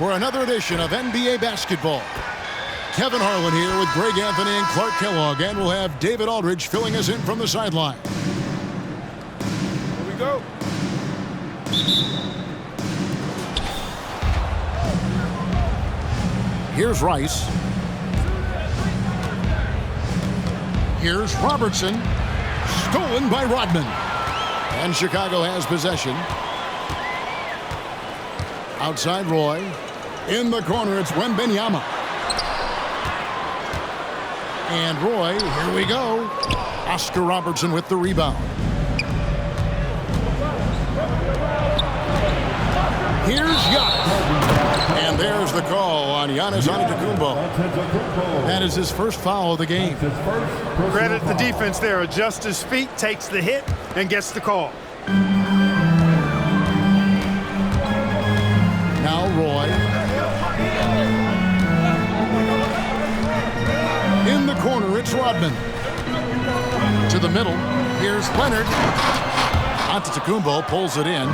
For another edition of NBA basketball. Kevin Harlan here with Greg Anthony and Clark Kellogg, and we'll have David Aldridge filling us in from the sideline. Here we go. Here's Rice. Here's Robertson. Stolen by Rodman. And Chicago has possession. Outside Roy. In the corner, it's Wembanyama. And Roy, here we go. Oscar Robertson with the rebound. Here's Giannis. And there's the call on Giannis Antetokounmpo. That is his first foul of the game. Credit the defense there. Adjusts his feet, takes the hit, and gets the call. Now Roy. In the corner, it's Rodman. To the middle, here's Leonard. Antetokounmpo pulls it in.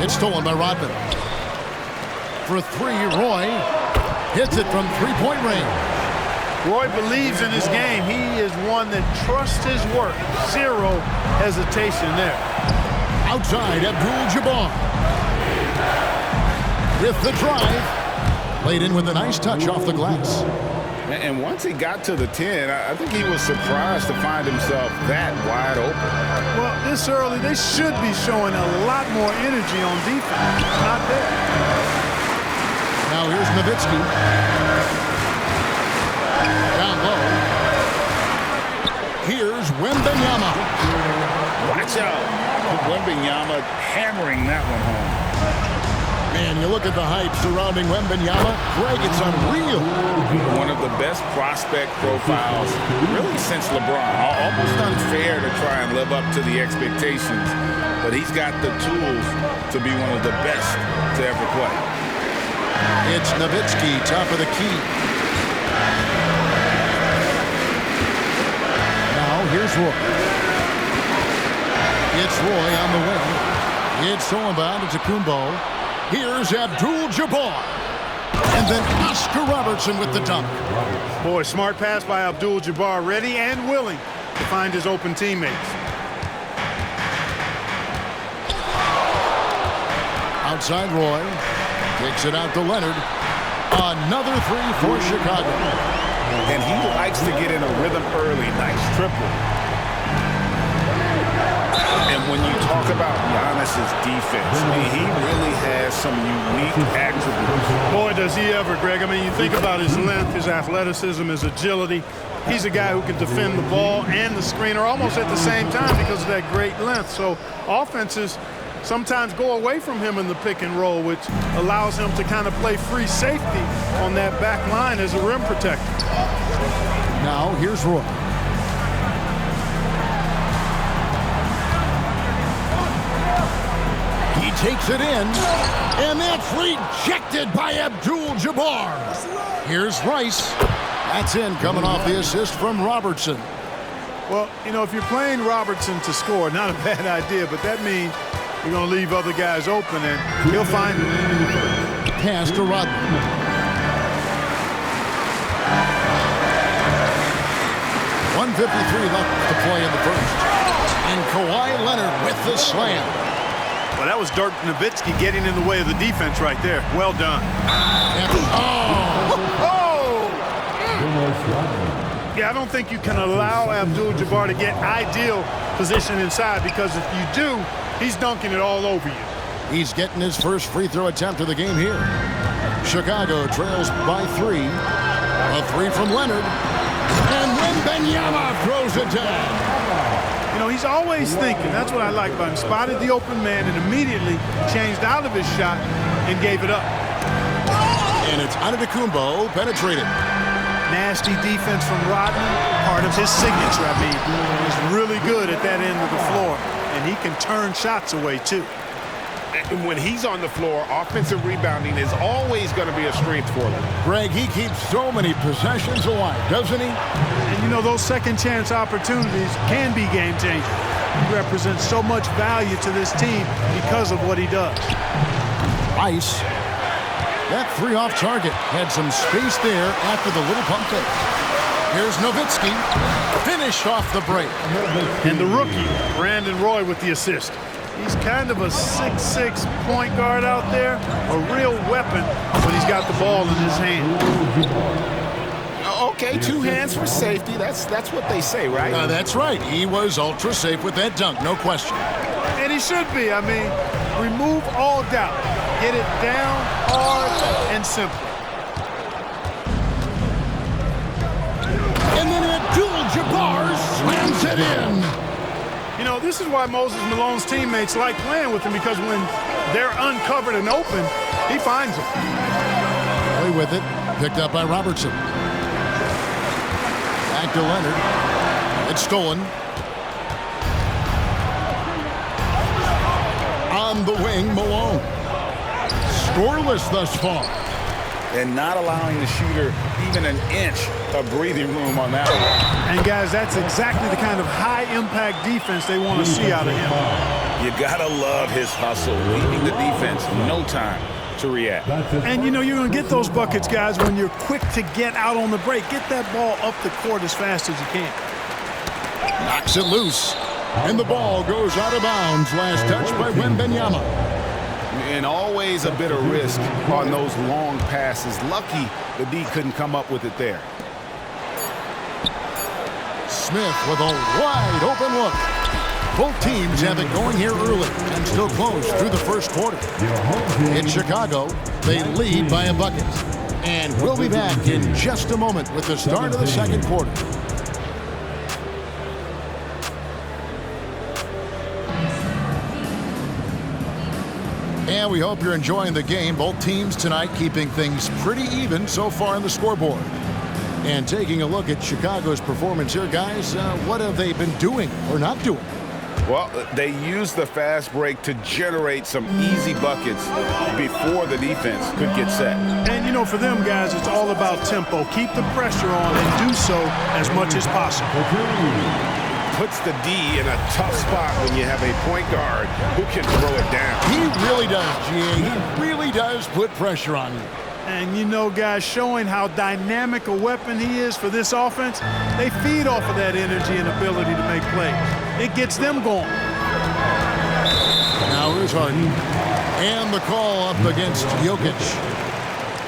It's stolen by Rodman. For three, Roy hits it from three-point range. Roy believes in his game. He is one that trusts his work. Zero hesitation there. Outside, Abdul-Jabbar. With the drive. Laid in with a nice touch off the glass. And once he got to the 10, I think he was surprised to find himself that wide open. Well, this early, they should be showing a lot more energy on defense. It's not there. Now here's Nowitzki. Down low. Here's Wembanyama. Watch out. Wembanyama hammering that one home. Man, you look at the hype surrounding Wembanyama. Greg, it's unreal. One of the best prospect profiles, really, since LeBron. Almost unfair to try and live up to the expectations, but he's got the tools to be one of the best to ever play. It's Nowitzki, top of the key. Now, here's Roy. It's Roy on the wing. It's stolen by Antetokounmpo. Here's Abdul-Jabbar. And then Oscar Robertson with the dunk. Boy, smart pass by Abdul-Jabbar, ready and willing to find his open teammates. Outside Roy. Kicks it out to Leonard. Another three for Chicago. And he likes to get in a rhythm early. Nice triple. And when you talk about Giannis's defense, I mean, he really has some unique attributes. Boy, does he ever, Greg. I mean, you think about his length, his athleticism, his agility. He's a guy who can defend the ball and the screener almost at the same time because of that great length. So offenses sometimes go away from him in the pick and roll, which allows him to kind of play free safety on that back line as a rim protector. Now, here's Roy. He takes it in, and that's rejected by Abdul-Jabbar. Here's Rice. That's in, coming off the assist from Robertson. Well, you know, if you're playing Robertson to score, not a bad idea, but that means you're going to leave other guys open, and he'll find it. Pass to Rodman. .153 left to play in the first. And Kawhi Leonard with the slam. Well, that was Dirk Nowitzki getting in the way of the defense right there. Well done. Yeah, I don't think you can allow Abdul-Jabbar to get ideal position inside, because if you do, he's dunking it all over you. He's getting his first free throw attempt of the game here. Chicago trails by 3. A three from Leonard. And Wembanyama throws it down. You know, he's always thinking. That's what I like about him. Spotted the open man and immediately changed out of his shot and gave it up. And it's Antetokounmpo penetrated. Nasty defense from Rodman, part of his signature. I mean, he's really good at that end of the floor, and he can turn shots away too. And when he's on the floor, offensive rebounding is always going to be a strength for them. Greg, he keeps so many possessions alive, doesn't he? And you know, those second chance opportunities can be game changers. He represents so much value to this team because of what he does. Ice That three off target had some space there after the little pump fake. Here's Nowitzki, finished off the break. And the rookie, Brandon Roy, with the assist. He's kind of a 6'6" point guard out there, a real weapon when he's got the ball in his hand. Okay, two hands for safety. That's what they say, right? That's right. He was ultra safe with that dunk, no question. And he should be. I mean, remove all doubt. Get it down, hard, and simple. And then Abdul-Jabbar slams it in. You know, this is why Moses Malone's teammates like playing with him, because when they're uncovered and open, he finds them. Play with it. Picked up by Robertson. Back to Leonard. It's stolen. On the wing, Malone. Scoreless thus far. And not allowing the shooter even an inch of breathing room on that one. And, guys, that's exactly the kind of high-impact defense they want to see out of him. You got to love his hustle, leaving the defense no time to react. And, you know, you're going to get those buckets, guys, when you're quick to get out on the break. Get that ball up the court as fast as you can. Knocks it loose. And the ball goes out of bounds. Last touch by Wembanyama. And always a bit of risk on those long passes. Lucky the D couldn't come up with it there. Smith with a wide open look. Both teams have it going here early and still close through the first quarter. In Chicago, they lead by a bucket. And we'll be back in just a moment with the start of the second quarter. And we hope you're enjoying the game. Both teams tonight keeping things pretty even so far on the scoreboard. And taking a look at Chicago's performance here, guys, what have they been doing or not doing? Well, they used the fast break to generate some easy buckets before the defense could get set. And, you know, for them, guys, it's all about tempo. Keep the pressure on and do so as much as possible. Puts the D in a tough spot when you have a point guard who can throw it down. He really does, G.A. He really does put pressure on you. And, you know, guys, showing how dynamic a weapon he is for this offense, they feed off of that energy and ability to make plays. It gets them going. Now here's Harden. And the call up against Jokic.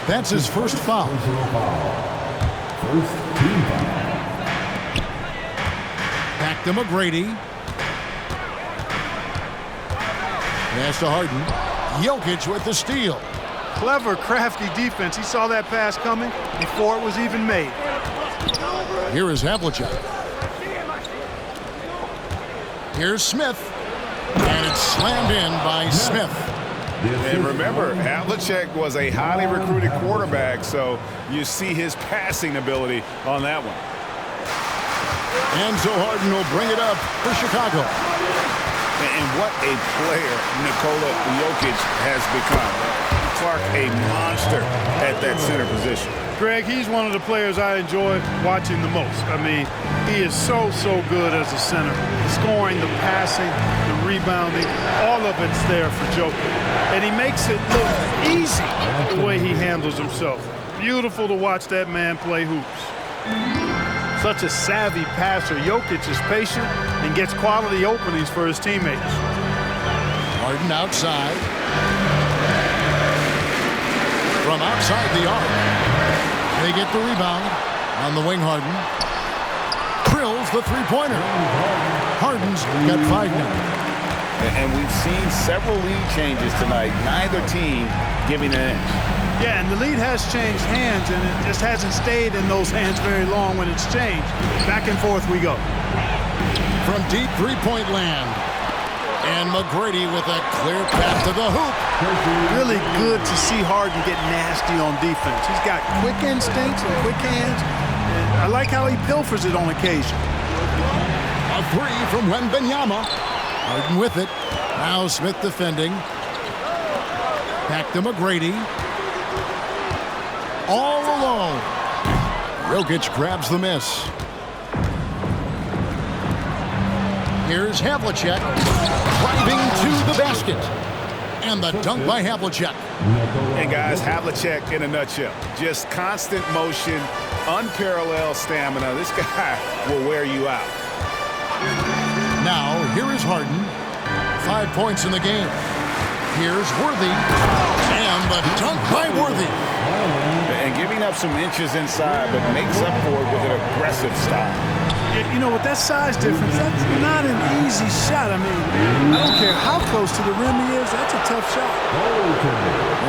That's his first foul. First team foul. Back to McGrady. Pass to Harden. Jokic with the steal. Clever, crafty defense. He saw that pass coming before it was even made. Here is Havlicek. Here's Smith. And it's slammed in by Smith. And remember, Havlicek was a highly recruited quarterback, so you see his passing ability on that one. And so Harden will bring it up for Chicago. And what a player Nikola Jokic has become. Clark, a monster at that center position. Greg, he's one of the players I enjoy watching the most. I mean, he is so good as a center. The scoring, the passing, the rebounding, all of it's there for Jokic. And he makes it look easy the way he handles himself. Beautiful to watch that man play hoops. Such a savvy passer. Jokic is patient and gets quality openings for his teammates. Harden outside. From outside the arc. They get the rebound on the wing. Harden drills the three-pointer. Harden's got 5 now. And we've seen several lead changes tonight. Neither team giving an inch. Yeah, and the lead has changed hands, and it just hasn't stayed in those hands very long when it's changed. Back and forth we go. From deep three-point land. And McGrady with a clear path to the hoop. Really good to see Harden get nasty on defense. He's got quick instincts and quick hands. And I like how he pilfers it on occasion. A three from Wembanyama. Harden with it. Now Smith defending. Back to McGrady. All alone. Jokic grabs the miss. Here's Havlicek driving to the basket. And the dunk by Havlicek. And guys, Havlicek in a nutshell. Just constant motion, unparalleled stamina. This guy will wear you out. Now, here is Harden. 5 points in the game. Here's Worthy. And the dunk by Worthy. And giving up some inches inside, but makes up for it with an aggressive style. You know, with that size difference, that's not an easy shot. I mean, I don't care how close to the rim he is. That's a tough shot.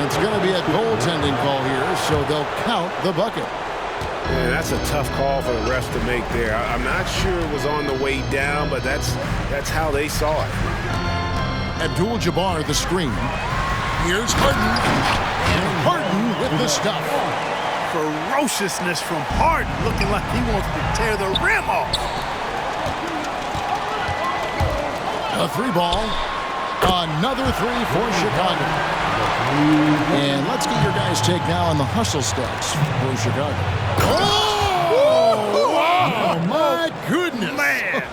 It's going to be a goaltending call here, so they'll count the bucket. Yeah, that's a tough call for the refs to make there. I'm not sure it was on the way down, but that's how they saw it. Abdul-Jabbar the screen. Here's Harden. And Harden with the stuff. Ferociousness from Harden, looking like he wants to tear the rim off. A 3-ball. Another 3 for Chicago. And let's get your guys' take now on the hustle stats for Chicago. Oh my goodness. Man.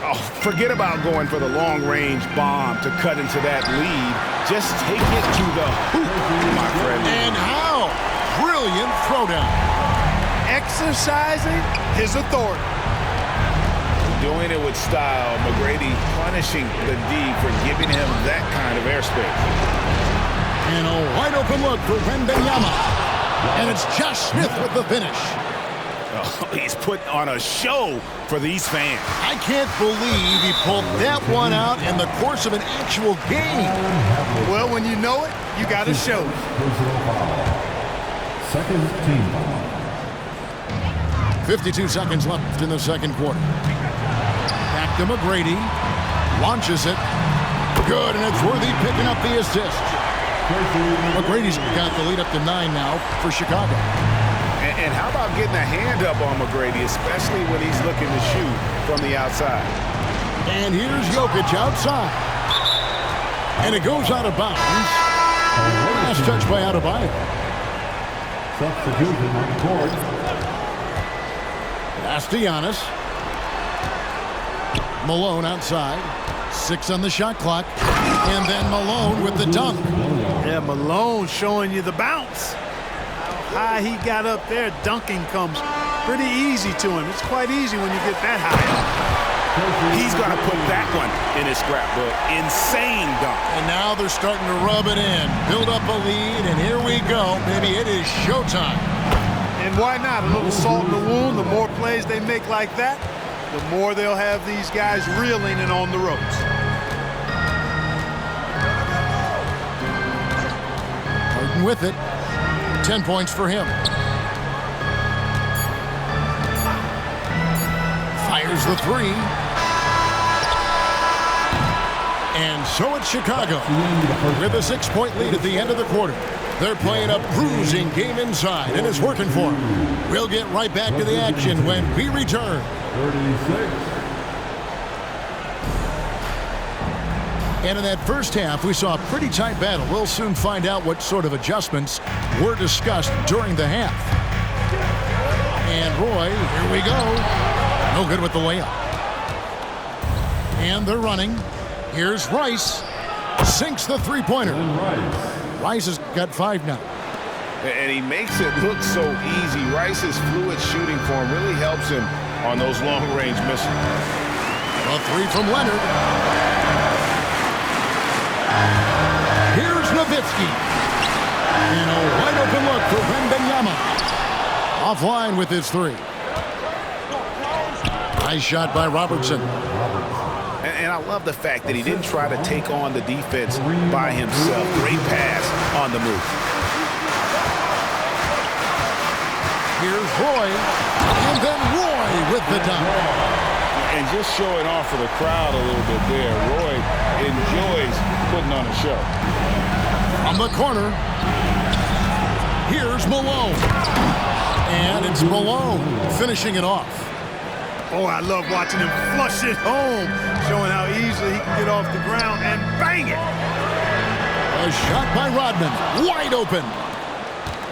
Oh, forget about going for the long-range bomb to cut into that lead. Just take it to the hoop, my friend. And how brilliant throwdown. Exercising his authority. Doing it with style. McGrady punishing the D for giving him that kind of airspace. And a wide-open look for Wembanyama. And it's Josh Smith with the finish. Oh, he's put on a show for these fans. I can't believe he pulled that one out in the course of an actual game. Well, when you know it, you got to show it. Second team. 52 seconds left in the second quarter. Back to McGrady. Launches it. Good, and it's Worthy picking up the assist. McGrady's got the lead up to 9 now for Chicago. And how about getting a hand up on McGrady, especially when he's looking to shoot from the outside? And here's Jokic outside. And it goes out of bounds. Last touch by Adebayo. Substitution on the court. Pass to Giannis. Malone outside. 6 on the shot clock. And then Malone with the dunk. Yeah, Malone showing you the bounce. How high he got up there, dunking comes pretty easy to him. It's quite easy when you get that high. He's going to put that one in his scrapbook. Insane dunk. And now they're starting to rub it in. Build up a lead, and here we go. Maybe it is showtime. And why not? A little salt in the wound. The more plays they make like that, the more they'll have these guys reeling and on the ropes. Harden with it. 10 points for him. Fires the 3. And so it's Chicago with a 6-point lead at the end of the quarter. They're playing a bruising game inside, and it's working for them. We'll get right back to the action when we return. 36. And in that first half, we saw a pretty tight battle. We'll soon find out what sort of adjustments were discussed during the half. And Roy, here we go. No good with the layup. And they're running. Here's Rice. Sinks the three-pointer. Rice has got 5 now. And he makes it look so easy. Rice's fluid shooting form really helps him on those long-range misses. A 3 from Leonard. Here's Nowitzki. And a wide-open look for Wembanyama. Offline with his 3. Nice shot by Robertson. And I love the fact that he didn't try to take on the defense by himself. Great pass on the move. Here's Roy. And then Roy with the dunk. And just showing off for the crowd a little bit there. Roy enjoys putting on a show. From the corner, here's Malone. And it's Malone finishing it off. Oh, I love watching him flush it home, showing how easily he can get off the ground and bang it. A shot by Rodman, wide open.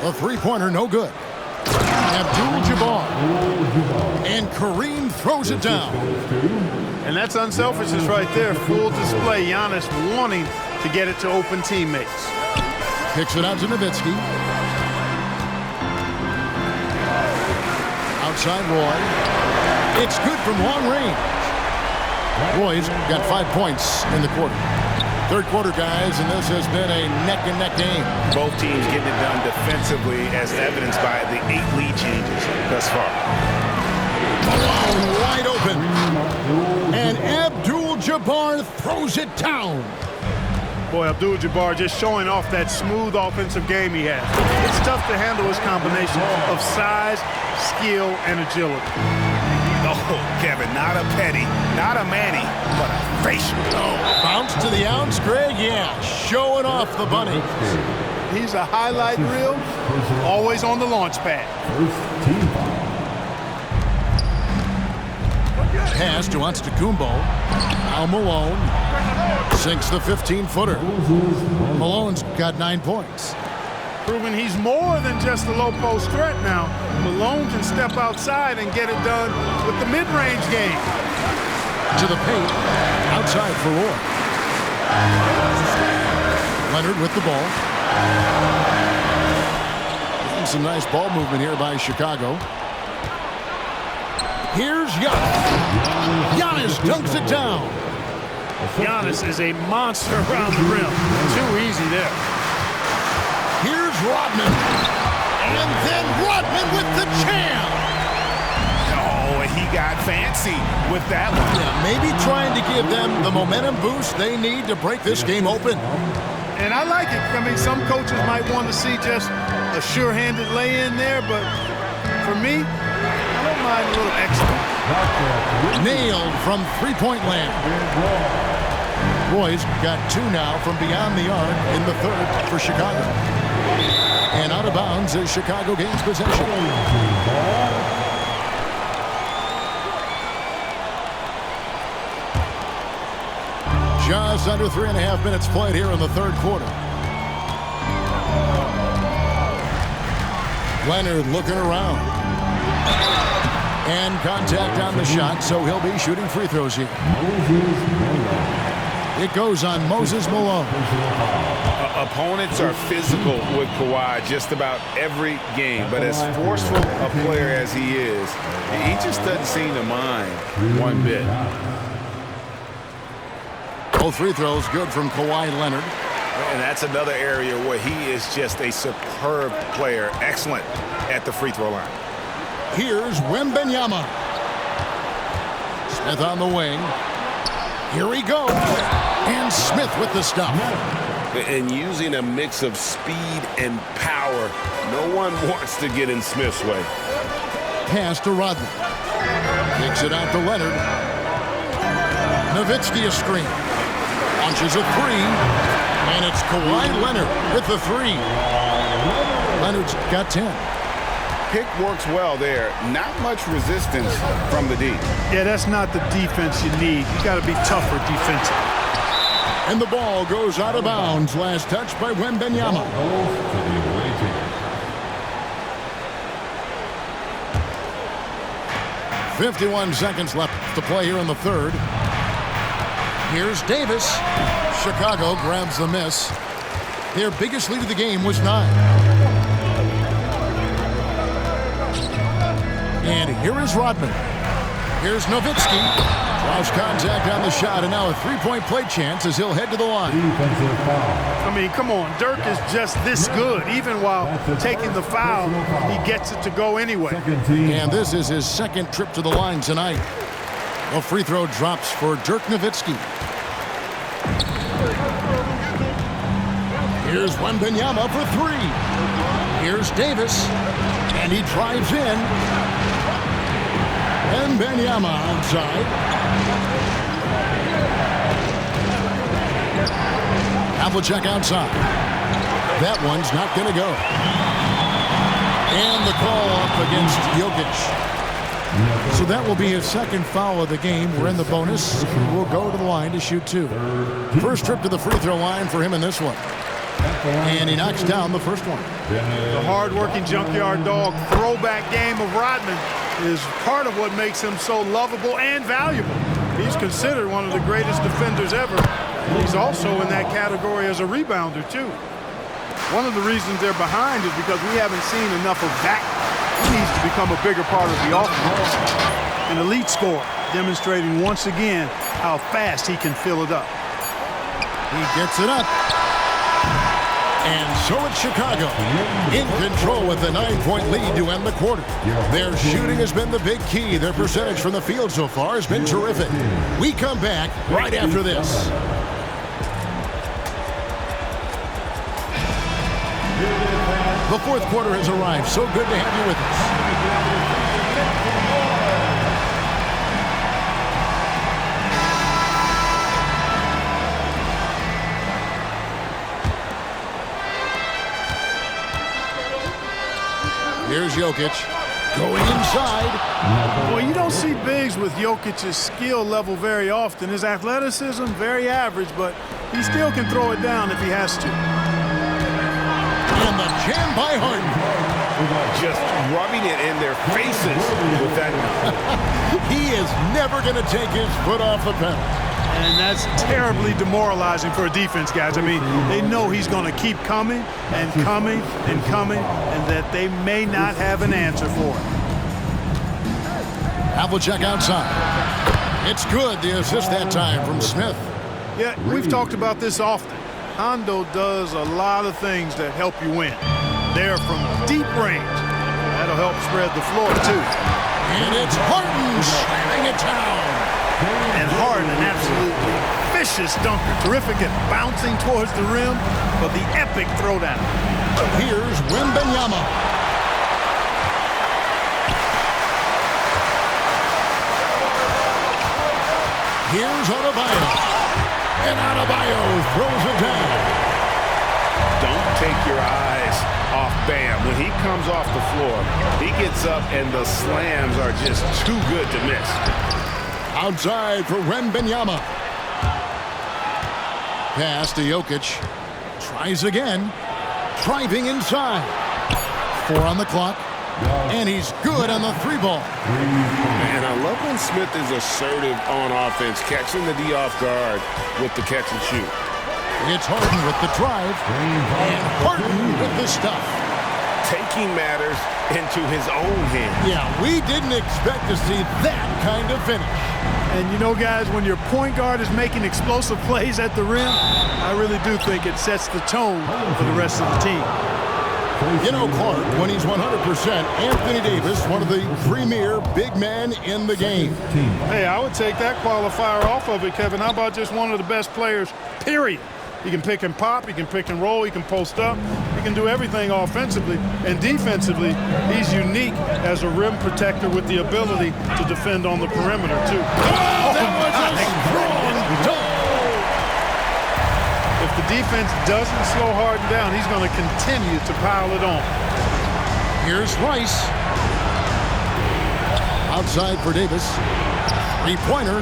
The three-pointer, no good. Abdul-Jabbar. And Kareem throws it down. And that's unselfishness right there. Full display. Giannis wanting to get it to open teammates. Kicks it out to Nowitzki. Outside Roy. It's good from long range. Roy's got 5 points in the quarter. Third quarter, guys, and this has been a neck-and-neck game. Both teams getting it done defensively, as evidenced by the 8 lead changes thus far. Malone wide open. And Abdul-Jabbar throws it down. Boy, Abdul-Jabbar just showing off that smooth offensive game he has. It's tough to handle his combination of size, skill, and agility. Oh, Kevin, not a Petty, not a Manny, but a facial. Oh, bounce to the outs, Greg. Yeah, showing off the bunny. He's a highlight reel, always on the launch pad. Pass to Antetokounmpo. Now Malone sinks the 15-footer. Malone's got 9 points. Proving he's more than just a low-post threat now. Malone can step outside and get it done with the mid-range game. To the paint, outside for Roy. Leonard with the ball. And some nice ball movement here by Chicago. Here's Giannis. Giannis dunks it down. Giannis is a monster around the rim. Too easy there. Here's Rodman. And then Rodman with the jam. Oh, he got fancy with that one. Yeah, maybe trying to give them the momentum boost they need to break this game open. And I like it. I mean, some coaches might want to see just a sure-handed lay-in there, but for me, I don't mind a little extra. Nailed from three-point land. Roy's got 2 now from beyond the arc in the third for Chicago. And out of bounds as Chicago gains possession. Just under 3.5 minutes played here in the third quarter. Leonard looking around. And contact on the shot, so he'll be shooting free throws here. It goes on Moses Malone. Opponents are physical with Kawhi just about every game, but as forceful a player as he is, he just doesn't seem to mind one bit. Both free throws good from Kawhi Leonard. And that's another area where he is just a superb player, excellent at the free throw line. Here's Wembanyama. Smith on the wing. Here he goes. And Smith with the stuff. And using a mix of speed and power, no one wants to get in Smith's way. Pass to Rodman. Kicks it out to Leonard. Nowitzki a screen. Launches a 3. And it's Kawhi Leonard with the 3. Leonard's got 10. Pick works well there. Not much resistance from the D. Yeah, that's not the defense you need. You got to be tougher defensively. And the ball goes out of bounds. Last touch by Wembanyama. 51 seconds left to play here in the third. Here's Davis. Chicago grabs the miss. Their biggest lead of the game was 9. And here is Rodman. Here's Nowitzki. Draws contact on the shot, and now a three-point play chance as he'll head to the line. I mean, come on. Dirk is just this good. Even while taking the foul, he gets it to go anyway. And this is his second trip to the line tonight. A free throw drops for Dirk Nowitzki. Here's Wembanyama for 3. Here's Davis. And he drives in. Wembanyama outside. Havlicek outside. That one's not going to go. And the call up against Jokic. So that will be his second foul of the game. We're in the bonus. We'll go to the line to shoot 2. First trip to the free throw line for him in this one. And he knocks down the first one. The hard-working junkyard dog throwback game of Rodman is part of what makes him so lovable and valuable. He's considered one of the greatest defenders ever. He's also in that category as a rebounder, too. One of the reasons they're behind is because we haven't seen enough of that. He needs to become a bigger part of the offense. An elite scorer, demonstrating once again how fast he can fill it up. He gets it up. And so it's Chicago in control with a 9-point lead to end the quarter. Their shooting has been the big key. Their percentage from the field so far has been terrific. We come back right after this. The fourth quarter has arrived. So good to have you with us. Here's Jokic going inside. Well, you don't see bigs with Jokic's skill level very often. His athleticism, very average, but he still can throw it down if he has to. And the jam by Harden. Just rubbing it in their faces with that. He is never going to take his foot off the pedal. And that's terribly demoralizing for a defense, guys. I mean, they know he's going to keep coming and coming and coming, and that they may not have an answer for it. Havlicek outside. It's good. The assist that time from Smith. Yeah, we've talked about this often. Hondo does a lot of things that help you win. They're from deep range. That'll help spread the floor, too. And it's Harden slamming it down. And Harden, an absolutely vicious dunker. Terrific at bouncing towards the rim, but the epic throwdown. Here's Wembanyama. Here's Adebayo. And Adebayo throws it down. Don't take your eyes off Bam. When he comes off the floor, he gets up and the slams are just too good to miss. Outside for Wembanyama. Pass to Jokic. Tries again. Driving inside. 4 on the clock. And he's good on the 3-ball. Man, I love when Smith is assertive on offense, catching the D off guard with the catch and shoot. It's Harden with the drive. And Harden with the stuff. Taking matters into his own hands. Yeah, we didn't expect to see that kind of finish. And you know, guys, when your point guard is making explosive plays at the rim, I really do think it sets the tone for the rest of the team. You know, Clark, when he's 100%, Anthony Davis, one of the premier big men in the game. Hey, I would take that qualifier off of it, Kevin. How about just one of the best players, period? He can pick and pop, he can pick and roll, he can post up, he can do everything offensively. And defensively, he's unique as a rim protector with the ability to defend on the perimeter, too. That was a strong dunk. If the defense doesn't slow Harden down, he's going to continue to pile it on. Here's Rice. Outside for Davis. 3-pointer.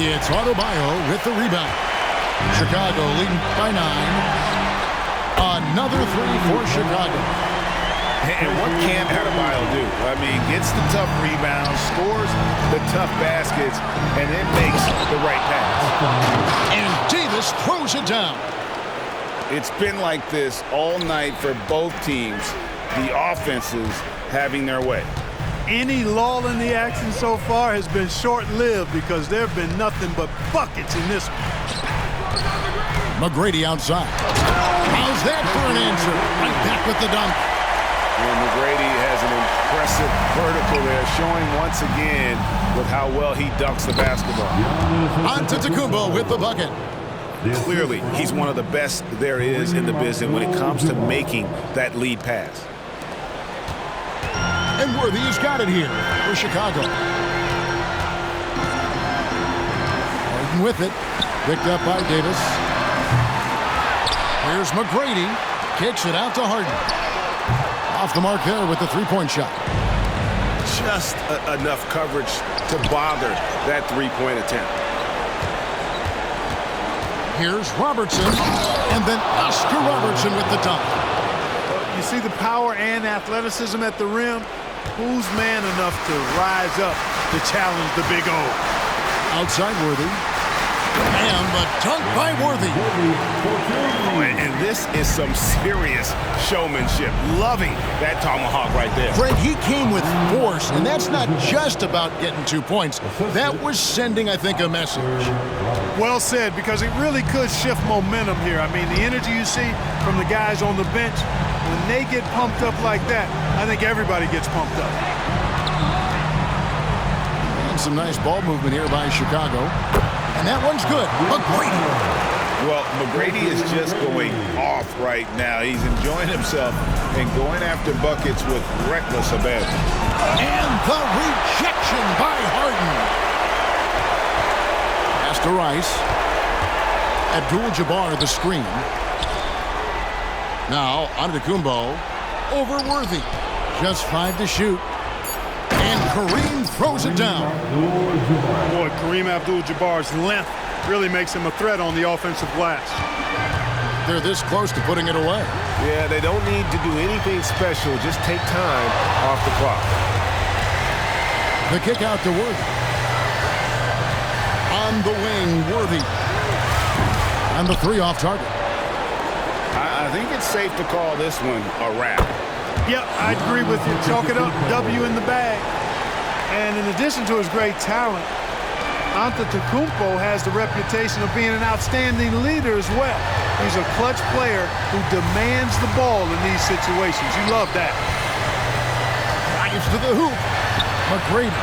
It's Adebayo with the rebound. Chicago leading by 9. Another 3 for Chicago. And what can Adebayo do? I mean, gets the tough rebounds, scores the tough baskets, and then makes the right pass. And Davis throws it down. It's been like this all night for both teams. The offenses having their way. Any lull in the action so far has been short-lived because there have been nothing but buckets in this one. McGrady outside. How's that for an answer? Right back with the dunk. And McGrady has an impressive vertical there, showing once again with how well he dunks the basketball. Antetokounmpo with the bucket. Clearly, he's one of the best there is in the business when it comes to making that lead pass. And Worthy's got it here for Chicago. Harden with it. Picked up by Davis. Here's McGrady. Kicks it out to Harden. Off the mark there with the 3-point shot. Just enough coverage to bother that 3-point attempt. Here's Robertson. And then Oscar Robertson with the dunk. You see the power and athleticism at the rim? Who's man enough to rise up to challenge the Big O? Outside Worthy. And the dunk by Worthy. And this is some serious showmanship. Loving that tomahawk right there. Greg, he came with force, and that's not just about getting 2 points. That was sending, I think, a message. Well said, because it really could shift momentum here. I mean, the energy you see from the guys on the bench, when they get pumped up like that, I think everybody gets pumped up. And some nice ball movement here by Chicago. And that one's good. McGrady. Well, McGrady is just going off right now. He's enjoying himself and going after buckets with reckless abandon. And the rejection by Harden. Pass to Rice. Abdul-Jabbar the screen. Now Antetokounmpo over Worthy. Just 5 to shoot. And Kareem throws it down. Boy, Kareem Abdul-Jabbar's length really makes him a threat on the offensive glass. They're this close to putting it away. Yeah, they don't need to do anything special. Just take time off the clock. The kick out to Worthy. On the wing, Worthy. And the 3 off target. I think it's safe to call this one a wrap. Yep, I agree with you. Chalk it up, W in the bag. And in addition to his great talent, Antetokounmpo has the reputation of being an outstanding leader as well. He's a clutch player who demands the ball in these situations. You love that. Drives to the hoop. McGrady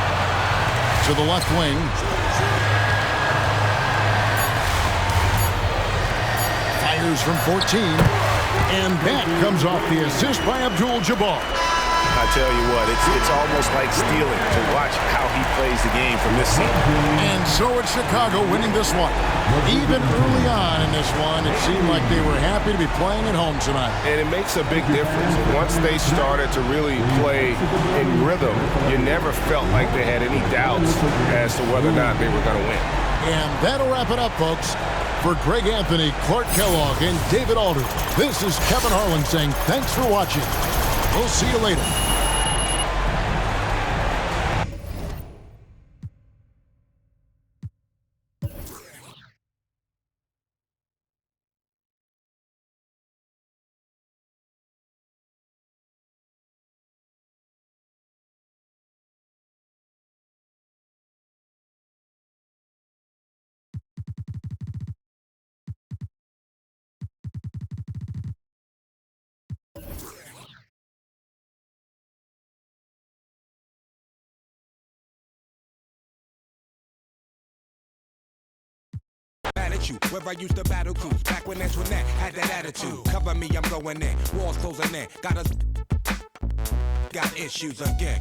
to the left wing. Fires from 14. And that comes off the assist by Abdul-Jabbar. I tell you what, it's almost like stealing to watch how he plays the game from this scene. And so it's Chicago winning this one. Even early on in this one, it seemed like they were happy to be playing at home tonight. And it makes a big difference. Once they started to really play in rhythm, you never felt like they had any doubts as to whether or not they were going to win. And that'll wrap it up, folks. For Greg Anthony, Clark Kellogg, and David Alder, this is Kevin Harlan saying thanks for watching. We'll see you later. Where I used to battle crews, back when Antoinette had that attitude. Cover me, I'm going in. Walls closing in. Got issues again.